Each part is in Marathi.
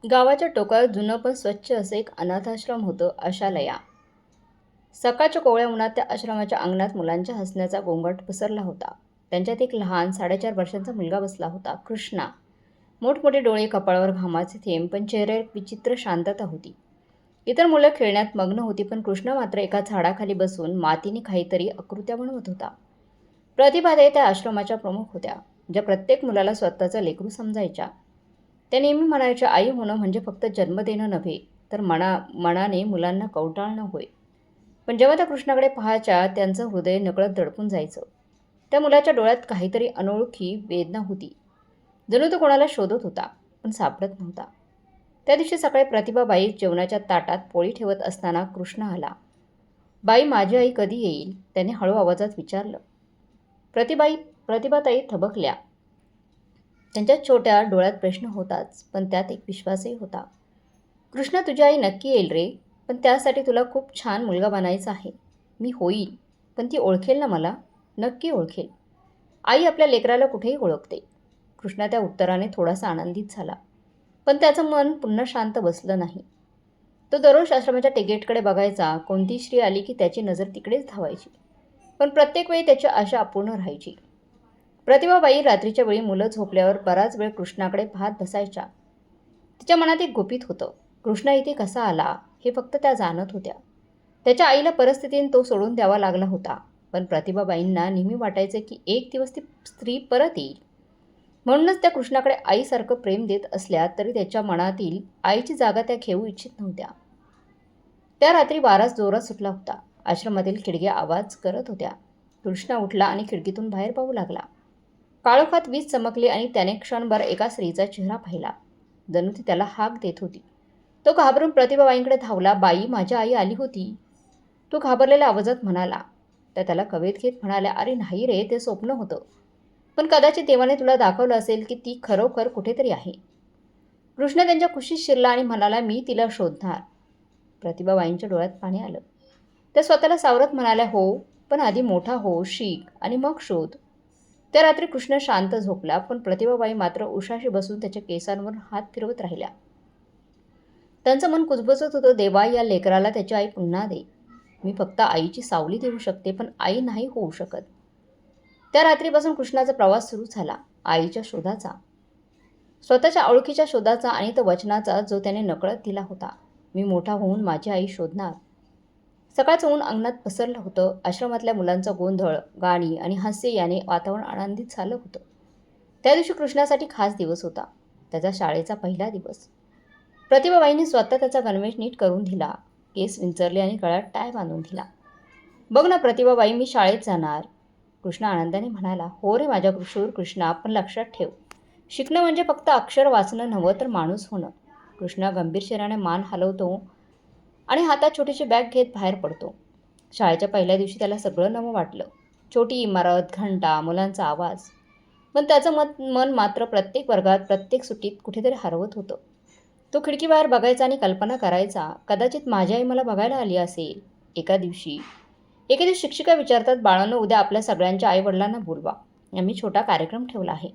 गावाच्या टोकावर जुनं पण स्वच्छ असं एक अनाथाश्रम होतं. आशालया. सकाळच्या कोवळ्या उन्हात त्या आश्रमाच्या अंगणात मुलांच्या हसण्याचा गोंगाट पसरला होता. त्यांच्यात एक लहान 4.5 वर्षांचा मुलगा बसला होता, कृष्णा. मोठमोठे डोळे, कपाळावर घामाचे थेंब, पण चेहऱ्यावर विचित्र शांतता होती. इतर मुलं खेळण्यात मग्न होती, पण कृष्णा मात्र एका झाडाखाली बसून मातीने काहीतरी आकृत्या बनवत होता. प्रतिभाताई त्या आश्रमाच्या प्रमुख होत्या, ज्या प्रत्येक मुलाला स्वतःचं लेकरू समजायच्या. त्या नेहमी म्हणायच्या, आई होणं म्हणजे फक्त जन्म देणं नव्हे, तर मनाने मुलांना कवटाळणं होय. पण जेव्हा त्या कृष्णाकडे पाहायच्या, त्यांचं हृदय नकळत दडपून जायचं. त्या मुलाच्या डोळ्यात काहीतरी अनोळखी वेदना होती. जणू तो कोणाला शोधत होता, पण सापडत नव्हता. त्या दिवशी सकाळी प्रतिभाबाई जेवणाच्या ताटात पोळी ठेवत असताना कृष्ण आला. बाई, माझी आई कधी येईल? त्याने हळू आवाजात विचारलं. प्रतिभाताई थबकल्या. त्यांच्या छोट्या डोळ्यात प्रश्न होताच, पण त्यात एक विश्वासही होता. कृष्णा, तुझी आई नक्की येईल रे, पण त्यासाठी तुला खूप छान मुलगा बनायचा आहे. मी होईल, पण ती ओळखेल ना मला? नक्की ओळखेल. आई आपल्या लेकराला कुठेही ओळखते. कृष्णा त्या उत्तराने थोडासा आनंदित झाला, पण त्याचं मन पुन्हा शांत बसलं नाही. तो दररोज आश्रमाच्या टिकेटकडे बघायचा. कोणती स्त्री आली की त्याची नजर तिकडेच धावायची, पण प्रत्येक वेळी त्याची आशा अपूर्ण राहायची. प्रतिभाबाई रात्रीच्या वेळी मुलं झोपल्यावर बराच वेळ कृष्णाकडे पाहत बसायच्या. तिच्या मनात एक गुपित होतं. कृष्णा इथे कसा आला हे फक्त त्या जाणत होत्या. त्याच्या आईला परिस्थितीने तो सोडून द्यावा लागला होता, पण प्रतिभाबाईंना नेहमी वाटायचं की एक दिवस ती स्त्री परत येईल. म्हणूनच त्या कृष्णाकडे आईसारखं प्रेम देत असल्या तरी त्याच्या मनातील आईची जागा त्या घेऊ इच्छित नव्हत्या. त्या रात्री वाराच जोरात सुटला होता. आश्रमातील खिडक्या आवाज करत होत्या. कृष्णा उठला आणि खिडकीतून बाहेर पाहू लागला. काळोखात वीज चमकली आणि त्याने क्षणभर एका स्त्रीचा चेहरा पाहिला. जणू ती त्याला हाक देत होती. तो घाबरून प्रतिभाबाईंकडे धावला. बाई, माझी आई आली होती, तो घाबरलेल्या आवाजात म्हणाला. त्या त्याला कवेत घेत म्हणाल्या, अरे नाही रे, ते स्वप्न होतं. पण कदाचित देवाने तुला दाखवलं असेल की ती खरोखर कुठेतरी आहे. कृष्ण त्यांच्या कुशीत शिरला आणि म्हणाला, मी तिला शोधणार. प्रतिभाबाईंच्या डोळ्यात पाणी आलं. त्या स्वतःला सावरत म्हणाल्या, हो, पण आधी मोठा हो, शिक आणि मग शोध. त्या रात्री कृष्ण शांत झोपला, पण प्रतिभाबाई मात्र उशाशी बसून त्याच्या केसांवर हात फिरवत राहिल्या. त्यांचं मन कुजबुजत होतं. देवा, या लेकराला त्याची आई पुन्हा दे. मी फक्त आईची सावली देऊ शकते, पण आई नाही होऊ शकत. त्या रात्रीपासून कृष्णाचा प्रवास सुरू झाला, आईच्या शोधाचा. स्वतःच्या ओळखीच्या शोधाचा आणि तो वचनाचा जो त्याने नकळत दिला होता. मी मोठा होऊन माझी आई शोधणार. सकाळचं ऊन अंगणात पसरलं होतं. आश्रमातल्या मुलांचा गोंधळ, गाणी आणि हास्य याने वातावरण आनंदित झालं होतं. त्या दिवशी कृष्णासाठी खास दिवस होता. त्याचा शाळेचा पहिला दिवस. प्रतिभाबाईंनी स्वतः त्याचा गणवेश नीट करून दिला. केस विंचरले आणि गळ्यात टाय बांधून दिला. बघ ना प्रतिभाबाई, मी शाळेत जाणार. कृष्ण आनंदाने म्हणाला, हो रे माझ्या शूर कृष्णा, पण लक्षात ठेव, शिकणं म्हणजे फक्त अक्षर वाचणं नव्हं, तर माणूस होणं. कृष्णा गंभीर शरीराने मान हलवतो आणि हातात छोटीशी बॅग घेत बाहेर पडतो. शाळेच्या पहिल्या दिवशी त्याला सगळं नवं वाटलं. छोटी इमारत, घंटा, मुलांचा आवाज. पण त्याचं मन मात्र प्रत्येक वर्गात, प्रत्येक सुट्टीत कुठेतरी हरवत होतं. तो खिडकीबाहेर बघायचा आणि कल्पना करायचा, कदाचित माझी आई मला बघायला आली असेल. एके दिवशी शिक्षिका विचारतात, बाळांनो, उद्या आपल्या सगळ्यांच्या आईवडिलांना बोलवा. आम्ही छोटा कार्यक्रम ठेवला आहे.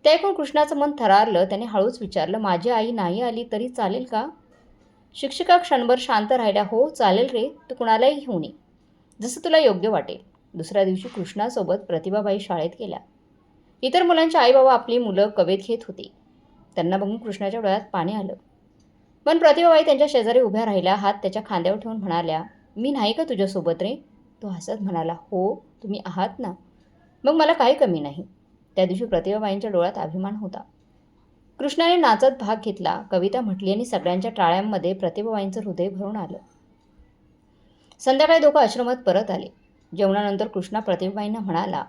ते ऐकून कृष्णाचं मन थरारलं. त्याने हळूच विचारलं, माझी आई नाही आली तरी चालेल का? शिक्षिका क्षणभर शांत राहिल्या. हो चालेल रे, तू कुणालाही घेऊन ये, जसं तुला योग्य वाटेल. दुसऱ्या दिवशी कृष्णासोबत प्रतिभाबाई शाळेत गेल्या. इतर मुलांची आई बाबा आपली मुलं कवेत घेत होती. त्यांना बघून कृष्णाच्या डोळ्यात पाणी आलं. पण प्रतिभाबाई त्यांच्या शेजारी उभ्या राहिल्या. हात त्याच्या खांद्यावर ठेवून म्हणाल्या, मी नाही का तुझ्यासोबत रे? तो हसत म्हणाला, हो, तुम्ही आहात ना, मग मला काही कमी नाही. त्या दिवशी प्रतिभाबाईंच्या डोळ्यात अभिमान होता. कृष्णाने नाचत भाग घेतला, कविता म्हटली आणि सगळ्यांच्या टाळ्यांमध्ये प्रतिभाबाईंचं हृदय भरून आलं. संध्याकाळी दोघं आश्रमात परत आले. जेवणानंतर कृष्णा प्रतिभाबाईंना म्हणाला,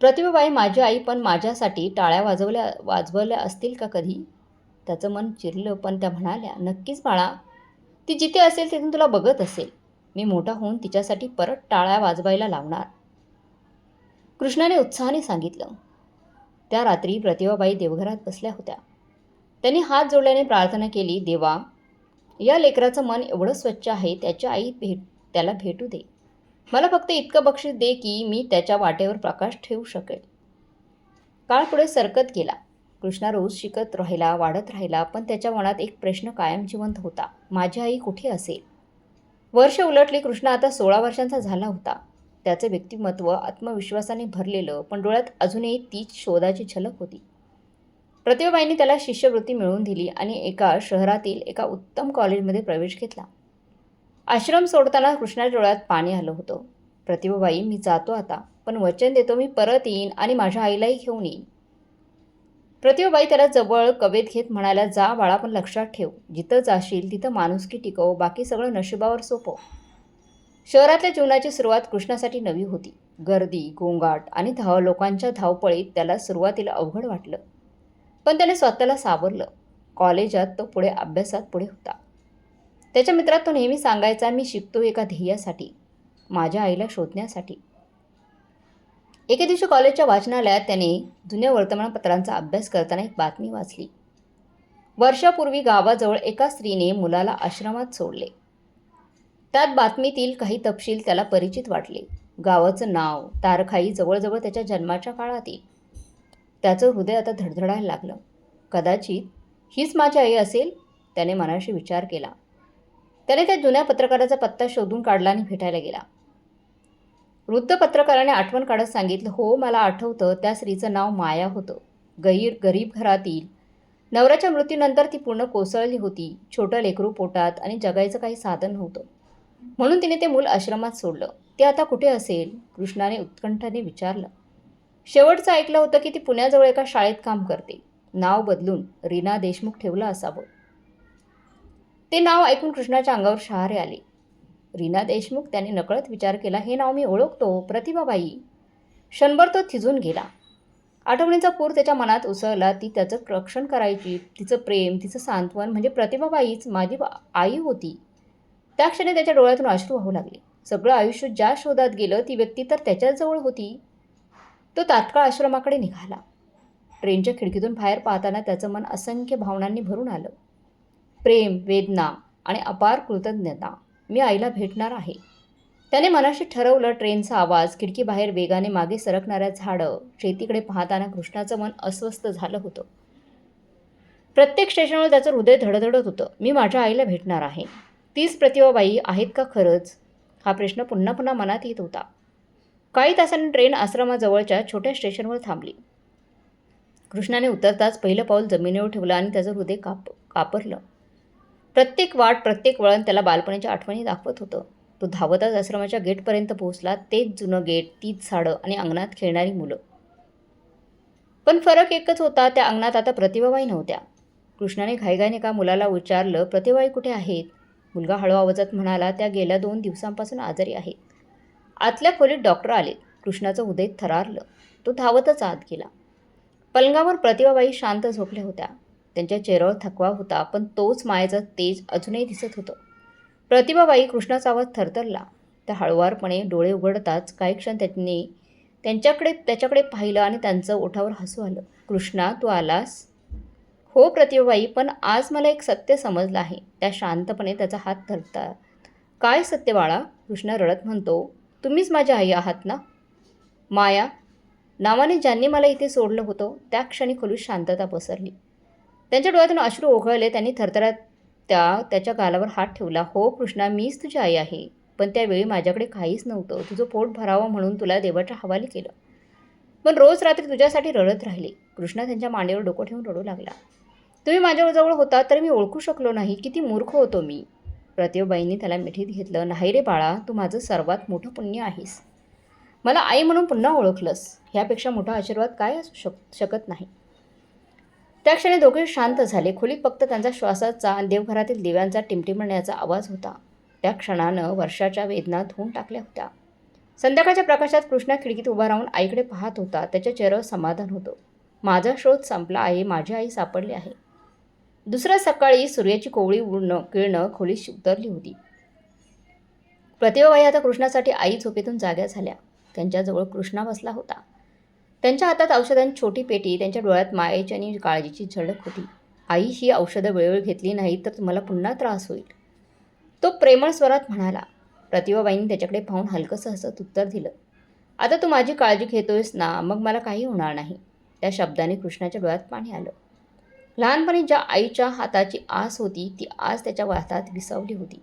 प्रतिभाबाई, माझी आई पण माझ्यासाठी टाळ्या वाजवल्या असतील का कधी? त्याचं मन चिरलं, पण त्या म्हणाल्या, नक्कीच बाळा, ती जिथे असेल तिथून तुला बघत असेल. मी मोठा होऊन तिच्यासाठी परत टाळ्या वाजवायला लावणार. कृष्णाने उत्साहाने सांगितलं. त्या रात्री प्रतिभाबाई देवघरात बसल्या होत्या. त्यांनी हात जोडल्याने प्रार्थना केली, देवा, या लेकराचं मन एवढं स्वच्छ आहे, त्याची आई त्याला भेटू दे. मला फक्त इतकं बक्षीस दे की मी त्याच्या वाटेवर प्रकाश ठेवू शकेल. काळ पुढे सरकत गेला. कृष्णा रोज शिकत राहिला, वाढत राहिला, पण त्याच्या मनात एक प्रश्न कायम जिवंत होता. माझी आई कुठे असेल? वर्ष उलटली. कृष्णा आता 16 वर्षांचा झाला होता. त्याचे व्यक्तिमत्व आत्मविश्वासाने भरलेलं, पण डोळ्यात अजूनही तीच शोधाची झलक होती. प्रतिभाबाईंनी त्याला शिष्यवृत्ती मिळवून दिली आणि एका शहरातील एका उत्तम कॉलेजमध्ये प्रवेश घेतला. आश्रम सोडताना कृष्णाच्या डोळ्यात पाणी आलं होतं. प्रतिभाबाई, मी जातो आता, पण वचन देतो मी परत येईन आणि माझ्या आईलाही घेऊन येईन. प्रतिभाबाई त्याला जवळ कवेत घेत म्हणाल्या, जा बाळा, पण लक्षात ठेव, जिथं जाशील तिथं माणुसकी टिकव, बाकी सगळं नशिबावर सोपव. शहरातल्या जीवनाची सुरुवात कृष्णासाठी नवी होती. गर्दी, गोंगाट आणि लोकांच्या धावपळीत त्याला सुरुवातीला अवघड वाटलं, पण त्याने स्वतःला सावरलं. कॉलेजात तो पुढे अभ्यासात पुढे होता. त्याच्या मित्रात तो नेहमी सांगायचा, मी शिकतो एका ध्येयासाठी, माझ्या आईला शोधण्यासाठी. एके दिवशी कॉलेजच्या वाचनालयात त्याने जुन्या वर्तमानपत्रांचा अभ्यास करताना एक बातमी वाचली. वर्षापूर्वी गावाजवळ एका स्त्रीने मुलाला आश्रमात सोडले. त्यात बातमीतील काही तपशील त्याला परिचित वाटले. गावाचं नाव, तारखाई जवळजवळ त्याच्या जन्माच्या काळातील. त्याचं हृदय आता धडधडायला लागलं. कदाचित हीच माझी आई असेल, त्याने मनाशी विचार केला. त्याने त्या जुन्या पत्रकाराचा पत्ता शोधून काढला आणि भेटायला गेला. वृद्ध पत्रकाराने आठवण काढत सांगितलं, हो, मला आठवतं, त्या स्त्रीचं नाव माया होतं. गरीब घरातील. नवऱ्याच्या मृत्यूनंतर ती पूर्ण कोसळली होती. छोटं लेकरू पोटात आणि जगायचं काही साधन नव्हतं. म्हणून तिने ते मूल आश्रमात सोडलं. ते आता कुठे असेल? कृष्णाने उत्कंठाने विचारलं. शेवटचं ऐकलं होतं की ती पुण्याजवळ एका शाळेत काम करते. नाव बदलून रीना देशमुख ठेवलं असावं. ते नाव ऐकून कृष्णाच्या अंगावर शहारे आले. रीना देशमुख, त्याने नकळत विचार केला, हे नाव मी ओळखतो, प्रतिभाबाई. क्षणभर तो थिजून गेला. आठवणीचा पूर त्याच्या मनात उसळला. ती त्याचं रक्षण करायची, तिचं प्रेम, तिचं सांत्वन म्हणजे प्रतिभाबाईच माझी आई होती. त्या क्षणी त्याच्या डोळ्यातून अश्रू वाहू लागले. सगळं आयुष्य ज्या शोधात गेलं, ती व्यक्ती तर त्याच्याजवळ होती. तो तात्काळ आश्रमाकडे निघाला. ट्रेनच्या खिडकीतून बाहेर पाहताना त्याचं मन असंख्य भावनांनी भरून आलं. प्रेम, वेदना आणि अपार कृतज्ञता. मी आईला भेटणार आहे. त्याने मनाशी ठरवलं. ट्रेनचा आवाज, खिडकीबाहेर वेगाने मागे सरकणाऱ्या झाडं, शेतीकडे पाहताना कृष्णाचं मन अस्वस्थ झालं होतं. प्रत्येक स्टेशनवर त्याचं हृदय धडधडत होतं. मी माझ्या आईला भेटणार आहे. तीच प्रतिभाबाई आहेत का खरंच? हा प्रश्न पुन्हा पुन्हा मनात येत होता. काही तासांनी ट्रेन आश्रमाजवळच्या छोट्या स्टेशनवर थांबली. कृष्णाने उतरताच पहिलं पाऊल जमिनीवर ठेवलं आणि त्याचं हृदय कापरलं. प्रत्येक वाट, प्रत्येक वळण त्याला बालपणीच्या आठवणी दाखवत होतं. तो धावतच आश्रमाच्या गेटपर्यंत पोहोचला. तेच जुनं गेट, तीच झाडं आणि अंगणात खेळणारी मुलं. पण फरक एकच होता, त्या अंगणात आता प्रतिभाबाई नव्हत्या. कृष्णाने घाईघाईने एका मुलाला विचारलं, प्रतिभाबाई कुठे आहेत? मुलगा हळू आवाजात म्हणाला, त्या गेल्या 2 दिवसांपासून आजारी आहेत. आतल्या खोलीत डॉक्टर आले. कृष्णाचं हृदय थरारलं. तो धावतच आत गेला. पलंगावर प्रतिभाबाई शांत झोपल्या होत्या. त्यांच्या चेहऱ्यावर थकवा होता, पण तोच मायेचं तेज अजूनही दिसत होतं. प्रतिभाबाई, कृष्णाचा आवाज थरथरला. त्या हळुवारपणे डोळे उघडताच काही क्षण त्याच्याकडे पाहिलं आणि त्यांचं ओठावर हसू आलं. कृष्णा, तू आलास? हो प्रतिभाबाई, पण आज मला एक सत्य समजलं आहे. त्या शांतपणे त्याचा हात धरतात. काय सत्य बाळा? कृष्णा रडत म्हणतो. तुम्हीच माझी आई आहात ना? माया नावाने ज्यांनी मला इथे सोडलं होतं. त्या क्षणी खोलीत शांतता पसरली. त्यांच्या डोळ्यातून अश्रू ओघळले. त्यांनी थरथरत त्याच्या गालावर हात ठेवला. हो कृष्णा, मीच तुझी आई आहे, पण त्यावेळी माझ्याकडे काहीच नव्हतं. तुझं पोट भरावं म्हणून तुला देवाच्या हवाली केलं, पण रोज रात्री तुझ्यासाठी रडत राहिले. कृष्णा त्यांच्या मांडीवर डोकं ठेवून रडू लागला. तुम्ही माझ्याजवळ होता तर मी ओळखू शकलो नाही. किती मूर्ख होतो मी. प्रतिभाबाईंनी त्याला मिठीत घेतलं. नाही रे बाळा, तू माझं सर्वात मोठं पुण्य आहेस. मला आई म्हणून पुन्हा ओळखलंस. ह्यापेक्षा मोठा आशीर्वाद काय असू शकत नाही. त्या क्षणी दोघे शांत झाले. खोलीत फक्त त्यांचा श्वासाचा आणि देवघरातील दिव्यांचा टिमटिमण्याचा आवाज होता. त्या क्षणानं वर्षाच्या वेदना धुवून टाकल्या होत्या. संध्याकाळच्या प्रकाशात कृष्णा खिडकीत उभा राहून आईकडे पाहत होता. त्याच्या चेहऱ्यावर समाधान होतं. माझा शोध संपला आहे. माझी आई सापडली आहे. दुसऱ्या सकाळी सूर्याची कोवळी किरणं खोलीत उतरली होती. प्रतिभाबाई आता कृष्णासाठी आई झोपेतून जाग्या झाल्या. त्यांच्याजवळ कृष्णा बसला होता. त्यांच्या हातात औषधांची छोटी पेटी. त्यांच्या डोळ्यात मायेची आणि काळजीची झलक होती. आई, ही औषधं वेळोवेळी घेतली नाही तर तुम्हाला पुन्हा त्रास होईल, तो प्रेमळ स्वरात म्हणाला. प्रतिभाबाईंनी त्याच्याकडे पाहून हलकंसं हसत उत्तर दिलं. आता तू माझी काळजी घेतोयस ना, मग मला काही होणार नाही. त्या शब्दाने कृष्णाच्या डोळ्यात पाणी आलं. लहानपणी ज्या आईच्या हाताची आस होती ती आज त्याच्या हातात विसावली होती.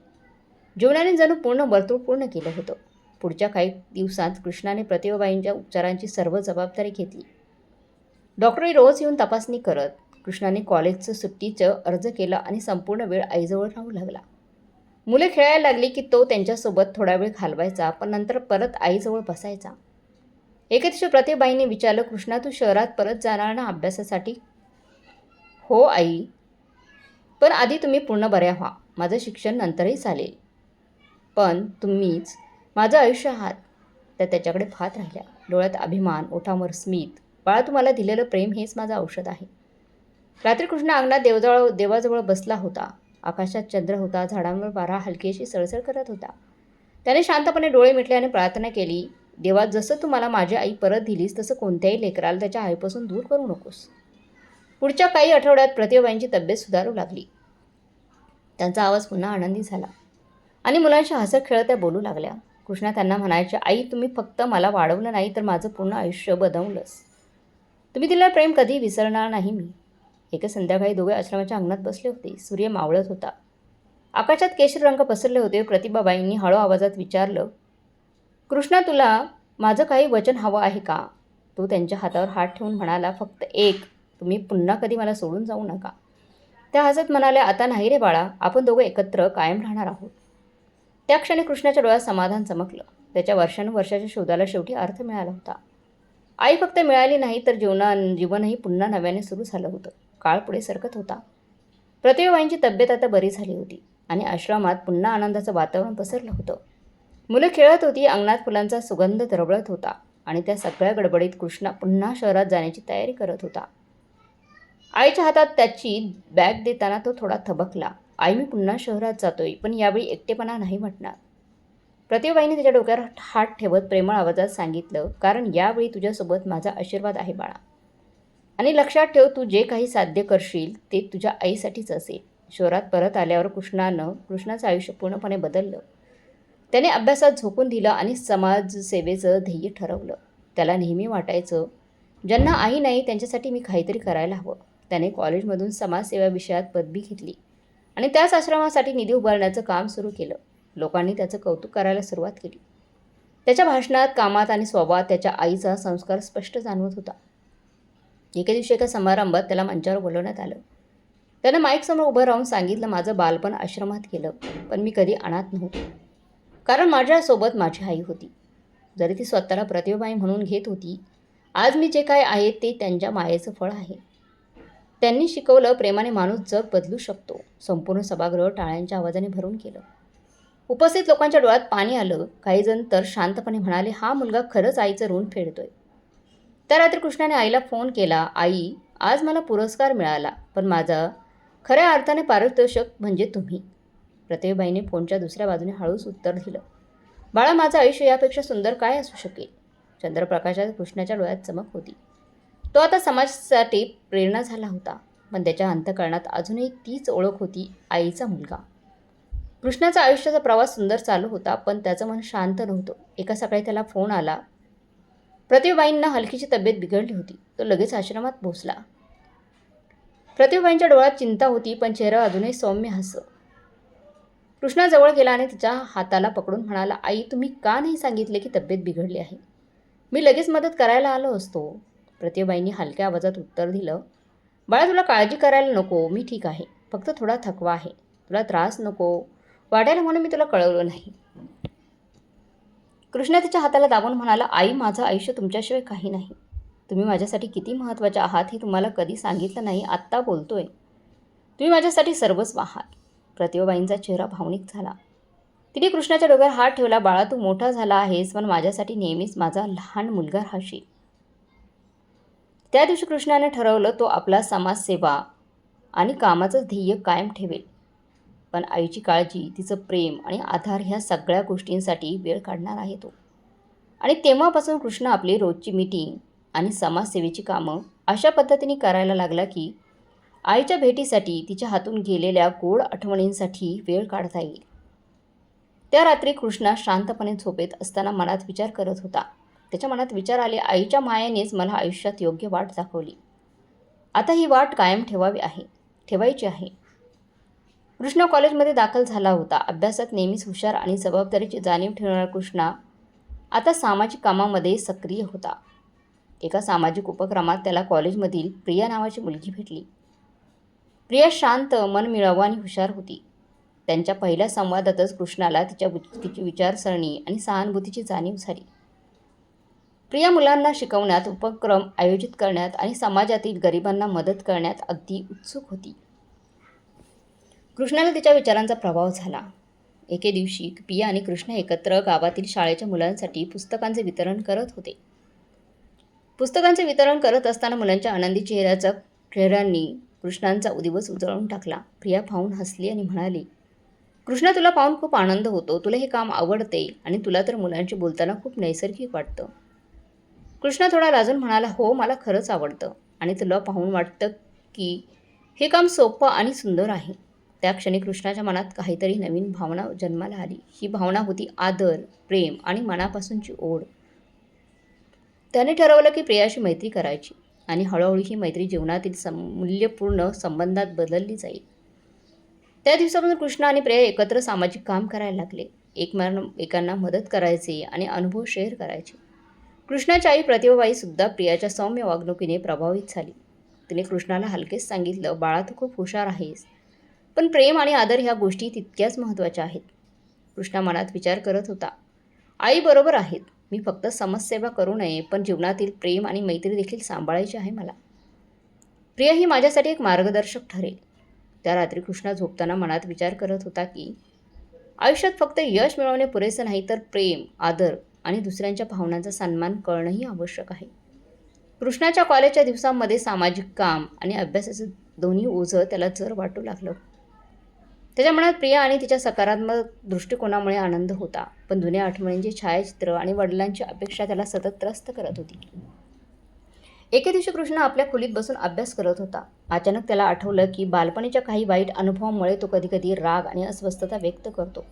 जीवनाने जणू पूर्ण वर्तुळ पूर्ण केलं होतं. पुढच्या काही दिवसांत कृष्णाने प्रतिभाबाईंच्या उपचारांची सर्व जबाबदारी घेतली. डॉक्टरही रोज येऊन तपासणी करत. कृष्णाने कॉलेजचं सुट्टीचं अर्ज केला आणि संपूर्ण वेळ आईजवळ राहू लागला. मुले खेळायला लागली की तो त्यांच्यासोबत थोडा वेळ घालवायचा, पण नंतर परत आईजवळ बसायचा. एके दिवशी प्रतिभाबाईंनी विचारलं, कृष्णा तू शहरात परत जाणार ना अभ्यासासाठी? हो आई, पण आधी तुम्ही पूर्ण बऱ्या व्हा. माझं शिक्षण नंतरही चालेल, पण तुम्हीच माझं आयुष्य आहात. त्या त्याच्याकडे पाहत राहिल्या, डोळ्यात अभिमान, ओठांवर स्मित. बाळा, तुम्हाला दिलेलं प्रेम हेच माझं औषध आहे. रात्री कृष्ण अंगणात देवाजवळ बसला होता. आकाशात चंद्र होता, झाडांवर वारा हलकीशी सळसळ करत होता. त्याने शांतपणे डोळे मिटले आणि प्रार्थना केली, देवा, जसं तू मला माझी आई परत दिलीस तसं कोणत्याही लेकराला त्याच्या आईपासून दूर करू नकोस. पुढच्या काही आठवड्यात प्रतिभाबाईंची तब्येत सुधारू लागली. त्यांचा आवाज पुन्हा आनंदी झाला आणि मुलांशी हसत खेळत त्या बोलू लागल्या. कृष्णा त्यांना म्हणायचे, आई, तुम्ही फक्त मला वाढवलं नाही तर माझं पूर्ण आयुष्य बनवलंस. तुम्ही दिलेलं प्रेम कधी विसरणार नाही मी. एका संध्याकाळी दोघे आश्रमाच्या अंगणात बसले होते. सूर्य मावळत होता. आकाशात केशरी रंग पसरले होते. प्रतिभाबाईंनी हळू आवाजात विचारलं, कृष्णा, तुला माझं काही वचन हवं आहे का? तो त्यांच्या हातावर हात ठेवून म्हणाला, फक्त एक, तुम्ही पुन्हा कधी मला सोडून जाऊ नका. त्या हसत म्हणाल्या, आता नाही रे बाळा, आपण दोघं एकत्र कायम राहणार आहोत. त्या क्षणी कृष्णाच्या डोळ्यात समाधान चमकलं. त्याच्या वर्षानुवर्षाच्या शोधाला शेवटी अर्थ मिळाला होता. आई फक्त मिळाली नाही तर जीवनही पुन्हा नव्याने सुरू झालं होतं. काळ पुढे सरकत होता. प्रतिभाबाईंची तब्येत आता बरी झाली होती आणि आश्रमात पुन्हा आनंदाचं वातावरण पसरलं होतं. मुलं खेळत होती, अंगणात फुलांचा सुगंध दरवळत होता आणि त्या सगळ्या गडबडीत कृष्णा पुन्हा शहरात जाण्याची तयारी करत होता. आईच्या हातात त्याची बॅग देताना तो थोडा थबकला. आई, मी पुन्हा शहरात जातोय, पण यावेळी एकटेपणा नाही वाटणार. प्रतिभाबाईंनी त्याच्या डोक्यावर हात ठेवत प्रेमळ आवाजात सांगितलं, कारण यावेळी तुझ्यासोबत माझा आशीर्वाद आहे बाळा. आणि लक्षात ठेव, तू जे काही साध्य करशील ते तुझ्या आईसाठीच असेल. शहरात परत आल्यावर कृष्णाचं आयुष्य पूर्णपणे बदललं. त्याने अभ्यासात झोकून दिलं आणि समाजसेवेचं ध्येय ठरवलं. त्याला नेहमी वाटायचं, ज्यांना आई नाही त्यांच्यासाठी मी काहीतरी करायला हवं. त्याने कॉलेजमधून समाजसेवा विषयात पदवी घेतली आणि त्याच आश्रमासाठी निधी उभारण्याचं काम सुरू केलं. लोकांनी त्याचं कौतुक करायला सुरुवात केली. त्याच्या भाषणात, कामात आणि स्वभावात त्याच्या आईचा संस्कार स्पष्ट जाणवत होता. एके दिवशी एका समारंभात त्याला मंचावर बोलवण्यात आलं. त्यानं माईकसमोर उभं राहून सांगितलं, माझं बालपण आश्रमात केलं, पण मी कधी अनाथ नव्हतो, कारण माझ्यासोबत माझी आई होती. जरी ती स्वतःला प्रतिभाबाई म्हणून घेत होती, आज मी जे काय आहे ते त्यांच्या मायेचं फळ आहे. त्यांनी शिकवलं, प्रेमाने माणूस जग बदलू शकतो. संपूर्ण सभागृह टाळ्यांच्या आवाजाने भरून गेलं. उपस्थित लोकांच्या डोळ्यात पाणी आलं. काही जण तर शांतपणे म्हणाले, हा मुलगा खरंच आईचं ऋण फेडतोय. त्या रात्री कृष्णाने आईला फोन केला, आई, आज मला पुरस्कार मिळाला, पण माझा खऱ्या अर्थाने पारितोषिक म्हणजे तुम्ही. प्रतिभाबाईंनी फोनच्या दुसऱ्या बाजूने हळूच उत्तर दिलं, बाळा, माझं आयुष्य यापेक्षा सुंदर काय असू शकेल. चंद्रप्रकाशात कृष्णाच्या डोळ्यात चमक होती. तो आता समाजासाठी प्रेरणा झाला होता, पण त्याच्या अंतःकरणात अजूनही तीच ओळख होती, आईचा मुलगा. कृष्णाचा आयुष्याचा प्रवास सुंदर चालू होता, पण त्याचं मन शांत नव्हतं. एका सकाळी त्याला फोन आला. प्रतिभाबाईंना हलकीची तब्येत बिघडली होती. तो लगेच आश्रमात पोहोचला. प्रतिभाबाईंच्या डोळ्यात चिंता होती, पण चेहरा अजूनही सौम्य हसं. कृष्णा जवळ गेला आणि तिच्या हाताला पकडून म्हणाला, आई, तुम्ही का नाही सांगितले की तब्येत बिघडली आहे? मी लगेच मदत करायला आलो असतो. प्रतिभाबाईंनी हलक्या आवाजात उत्तर दिलं, बाळा, तुला काळजी करायला नको, मी ठीक आहे. फक्त थोडा थकवा आहे. तुला त्रास नको वाटायला म्हणून मी तुला कळवलं नाही. कृष्णा तिच्या हाताला दाबून म्हणाला, आई, माझं आयुष्य तुमच्याशिवाय काही नाही. तुम्ही माझ्यासाठी किती महत्त्वाचे आहात हे तुम्हाला कधी सांगितलं नाही, आत्ता बोलतोय. तुम्ही माझ्यासाठी सर्वस्व आहात. प्रतिभाबाईंचा चेहरा भावनिक झाला. तिने कृष्णाच्या डोक्यावर हात ठेवला, बाळा, तू मोठा झाला आहेस, पण माझ्यासाठी नेहमीच माझा लहान मुलगा राहशील. त्या दिवशी कृष्णाने ठरवलं, तो आपला समाजसेवा आणि कामाचं ध्येय कायम ठेवेल, पण आईची काळजी, तिचं प्रेम आणि आधार ह्या सगळ्या गोष्टींसाठी वेळ काढणार आहे तो. आणि तेव्हापासून कृष्ण आपली रोजची मीटिंग आणि समाजसेवेची कामं अशा पद्धतीने करायला लागला की आईच्या भेटीसाठी, तिच्या हातून गेलेल्या गोड आठवणींसाठी वेळ काढता येईल. त्या रात्री कृष्णा शांतपणे झोपेत असताना मनात विचार करत होता. त्याच्या मनात विचार आले, आईच्या मायेनेच मला आयुष्यात योग्य वाट दाखवली. आता ही वाट कायम ठेवायची आहे. कृष्णा कॉलेजमध्ये दाखल झाला होता. अभ्यासात नेहमीच हुशार आणि जबाबदारीची जाणीव ठेवणारा कृष्णा आता सामाजिक कामामध्ये सक्रिय होता. एका सामाजिक उपक्रमात त्याला कॉलेजमधील प्रिया नावाची मुलगी भेटली. प्रिया शांत, मनमिळावू आणि हुशार होती. त्यांच्या पहिल्या संवादातच कृष्णाला तिची विचारसरणी आणि सहानुभूतीची जाणीव झाली. प्रिया मुलांना शिकवण्यात, उपक्रम आयोजित करण्यात आणि समाजातील गरिबांना मदत करण्यात अगदी उत्सुक होती. कृष्णाला तिच्या विचारांचा प्रभाव झाला. एके दिवशी प्रिया आणि कृष्ण एकत्र गावातील शाळेच्या मुलांसाठी पुस्तकांचे वितरण करत होते. पुस्तकांचे वितरण करत असताना मुलांच्या आनंदी चेहऱ्यांनी कृष्णांचा दिवस उजळून टाकला. प्रिया पाहून हसली आणि म्हणाली, कृष्णा, तुला पाहून खूप आनंद होतो. तुला हे काम आवडते आणि तुला तर मुलांशी बोलताना खूप नैसर्गिक वाटतं. कृष्णा थोडा लाजून म्हणाला, हो, मला खरंच आवडतं आणि तुला पाहून वाटतं की हे काम सोपं आणि सुंदर आहे. त्या क्षणी कृष्णाच्या मनात काहीतरी नवीन भावना जन्माला आली. ही भावना होती आदर, प्रेम आणि मनापासूनची ओढ. त्याने ठरवलं की प्रियाशी मैत्री करायची आणि हळूहळू ही मैत्री जीवनातील मूल्यपूर्ण संबंधात बदलली जाईल. त्या दिवसापासून कृष्णा आणि प्रिया एकत्र सामाजिक काम करायला लागले. एकमेकांना मदत करायचे आणि अनुभव शेअर करायचे. कृष्णाची आई प्रतिभाबाई सुद्धा प्रियाच्या सौम्य वागणुकीने प्रभावित झाली. तिने कृष्णाला हलकेच सांगितलं, बाळा, तू खूप हुशार आहेस, पण प्रेम आणि आदर ह्या गोष्टी तितक्याच महत्त्वाच्या आहेत. कृष्णा मनात विचार करत होता, आई बरोबर आहेत. मी फक्त समाजसेवा करू नये, पण जीवनातील प्रेम आणि मैत्री देखील सांभाळायची आहे मला. प्रिया ही माझ्यासाठी एक मार्गदर्शक ठरेल. त्या रात्री कृष्णा झोपताना मनात विचार करत होता की आयुष्यात फक्त यश मिळवणे पुरेसे नाही, तर प्रेम, आदर आणि दुसऱ्यांच्या भावनांचा सन्मान करणंही आवश्यक आहे. कृष्णाच्या कॉलेजच्या दिवसांमध्ये सामाजिक काम आणि अभ्यासाचं दोन्ही ओझं त्याला जड वाटू लागलं. त्याच्या मनात प्रिया आणि तिच्या सकारात्मक दृष्टिकोनामुळे आनंद होता, पण जुन्या आठवणींची छायाचित्र आणि वडिलांची अपेक्षा त्याला सतत त्रस्त करत होती. एके दिवशी कृष्ण आपल्या खोलीत बसून अभ्यास करत होता. अचानक त्याला आठवलं की बालपणीच्या काही वाईट अनुभवांमुळे तो कधीकधी राग आणि अस्वस्थता व्यक्त करतो.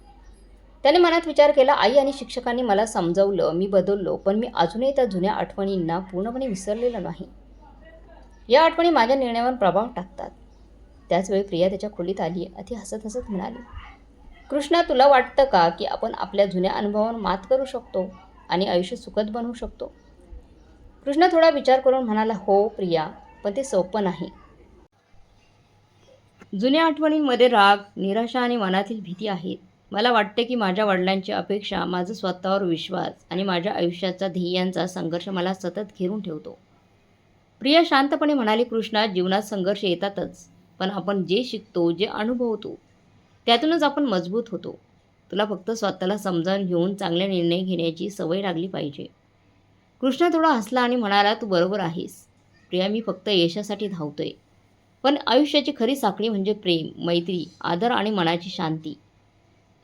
त्याने मनात विचार केला, आई आणि शिक्षकांनी मला समजावलं, मी बदललो, पण मी अजूनही त्या जुन्या आठवणींना पूर्णपणे विसरलेलो नाही. या आठवणी माझ्या निर्णयावर प्रभाव टाकतात. त्याचवेळी प्रिया त्याच्या खोलीत आली. ती हसत हसत म्हणाली, कृष्णा, तुला वाटतं का की आपण आपल्या जुन्या अनुभवांवर मात करू शकतो आणि आयुष्य सुखद बनवू शकतो? कृष्णा थोडा विचार करून म्हणाला, हो प्रिया, पण ते सोपं नाही. जुन्या आठवणींमध्ये राग, निराशा आणि मनातील भीती आहेत. मला वाटते की माझ्या वडिलांची अपेक्षा, माझा स्वतःवर विश्वास आणि माझ्या आयुष्याचा ध्येयांचा संघर्ष मला सतत घेरून ठेवतो. प्रिया शांतपणे म्हणाली, कृष्णा, जीवनात संघर्ष येतातच, पण आपण जे शिकतो, जे अनुभवतो, त्यातूनच आपण मजबूत होतो. तुला फक्त स्वतःला समजावून घेऊन चांगले निर्णय घेण्याची सवय लागली पाहिजे. कृष्णा थोडा हसला आणि म्हणाला, तू बरोबर आहेस प्रिया, मी फक्त यशासाठी धावतोय. पण आयुष्याची खरी साखळी म्हणजे प्रेम, मैत्री, आदर आणि मनाची शांती.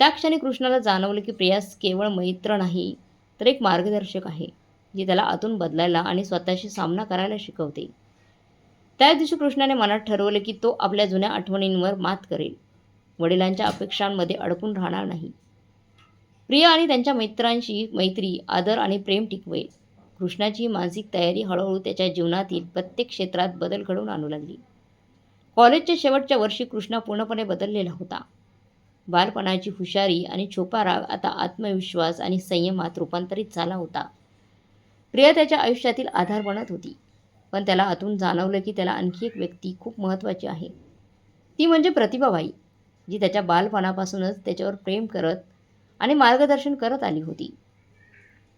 त्या क्षणी कृष्णाला जाणवलं की प्रिया केवळ मैत्र नाही, तर एक मार्गदर्शक आहे, जी त्याला आतून बदलायला आणि स्वतःशी सामना करायला शिकवते. त्याच दिवशी कृष्णाने मनात ठरवले की तो आपल्या जुन्या आठवणींवर मात करेल, वडिलांच्या अपेक्षांमध्ये अडकून राहणार नाही. प्रिया आणि त्यांच्या मित्रांशी मैत्री, आदर आणि प्रेम टिकवेल. कृष्णाची ही मानसिक तयारी हळूहळू त्याच्या जीवनातील प्रत्येक क्षेत्रात बदल घडवून आणू लागली. कॉलेजच्या शेवटच्या वर्षी कृष्णा पूर्णपणे बदललेला होता. बालपणाची हुशारी आणि छुपा राग आता आत्मविश्वास आणि संयमात रूपांतरित झाला होता. प्रिया त्याच्या आयुष्यातील आधार बनत होती, पण त्याला आतून जाणवलं की त्याला आणखी एक व्यक्ती खूप महत्त्वाची आहे. ती म्हणजे प्रतिभाबाई, जी त्याच्या बालपणापासूनच त्याच्यावर प्रेम करत आणि मार्गदर्शन करत आली होती.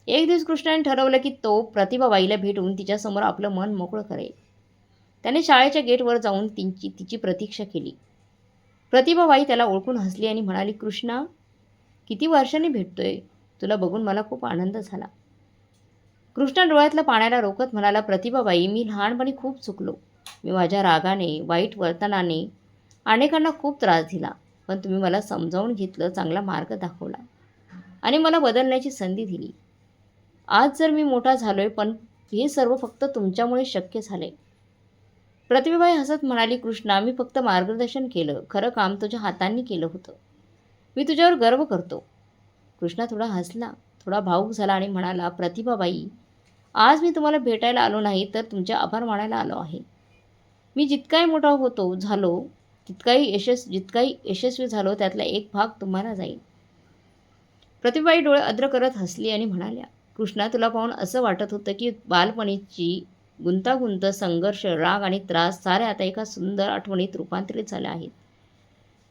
एक दिवस कृष्णाने ठरवलं की तो प्रतिभाबाईला भेटून तिच्यासमोर आपलं मन मोकळं करेल. त्याने शाळेच्या गेटवर जाऊन तिची प्रतीक्षा केली. प्रतिभाबाई त्याला ओळखून हसली आणि म्हणाली, कृष्णा, किती वर्षांनी भेटतोय, तुला बघून मला खूप आनंद झाला. कृष्णा डोळ्यातल्या पाण्याला रोखत म्हणाला, प्रतिभाबाई, मी लहानपणी खूप चुकलो. मी माझ्या रागाने, वाईट वर्तनाने अनेकांना खूप त्रास दिला, पण तुम्ही मला समजावून घेतलं, चांगला मार्ग दाखवला आणि मला बदलण्याची संधी दिली. आज जर मी मोठा झालोय, पण हे सर्व फक्त तुमच्यामुळे शक्य झाले. प्रतिभाबाई हसत म्हणाली, कृष्णा, मी फक्त मार्गदर्शन केलं, खरं काम तुझ्या हातांनी केलं होतं. मी तुझ्यावर गर्व करतो. कृष्णा थोडा हसला, थोडा भावूक झाला आणि म्हणाला, प्रतिभाबाई, आज मी तुम्हाला भेटायला आलो नाही, तर तुमचे आभार मानायला आलो आहे. मी जितकाही यशस्वी झालो त्यातला एक भाग तुम्हाला जाईल. प्रतिभाई डोळे अद्र करत हसली आणि म्हणाल्या, कृष्णा, तुला पाहून असं वाटत होतं की बालपणीची गुंतागुंत, संघर्ष, राग आणि त्रास सारे आता एका सुंदर आठवणीत रूपांतरित झाले आहेत.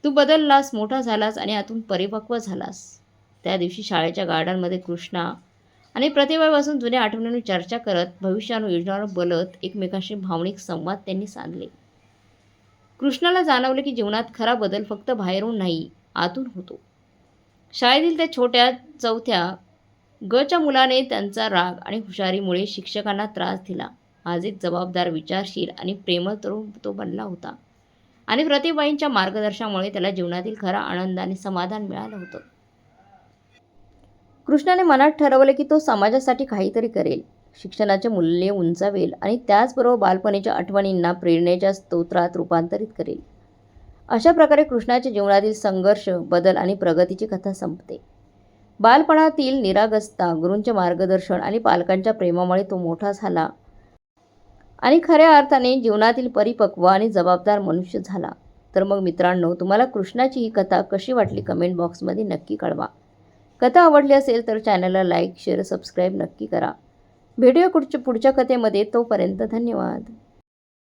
तू बदललास, मोठा झालास आणि आतून परिपक्व झालास. त्या दिवशी शाळेच्या गार्डनमध्ये कृष्णा आणि प्रतिभापासून जुन्या आठवणींवर चर्चा करत, भविष्यावर योजनावर बोलत एकमेकांशी भावनिक संवाद त्यांनी साधले. कृष्णाला जाणवले की जीवनात खरा बदल फक्त बाहेरून नाही, आतून होतो. शाळेतील त्या छोट्या चौथ्या च्या मुलाने त्यांचा राग आणि हुशारीमुळे शिक्षकांना त्रास दिला. आज एक जबाबदार, विचारशील आणि प्रेमळ तरुण तो बनला होता. आणि प्रतिभाईंच्या मार्गदर्शनामुळे त्याला जीवनातील खरा आनंद आणि समाधान मिळालं होतं. कृष्णाने मनात ठरवले की तो समाजासाठी काहीतरी करेल, शिक्षणाचे मूल्य उंचावेल आणि त्याचबरोबर बालपणीच्या आठवणींना प्रेरणेच्या स्तोत्रात रूपांतरित करेल. अशा प्रकारे कृष्णाच्या जीवनातील संघर्ष, बदल आणि प्रगतीची कथा संपते. बालपणातील निरागसता, गुरूंचे मार्गदर्शन आणि पालकांच्या प्रेमामुळे तो मोठा झाला आणि खऱ्या अर्थाने जीवनातील परिपक्व आणि जबाबदार मनुष्य झाला. तर मग मित्रांनो, तुम्हाला कृष्णाची ही कथा कशी वाटली कमेंट बॉक्समध्ये नक्की कळवा. कथा आवडली असेल तर चॅनलला लाईक, शेअर, सबस्क्राईब नक्की करा. भेटूया पुढच्या कथेमध्ये. तोपर्यंत धन्यवाद.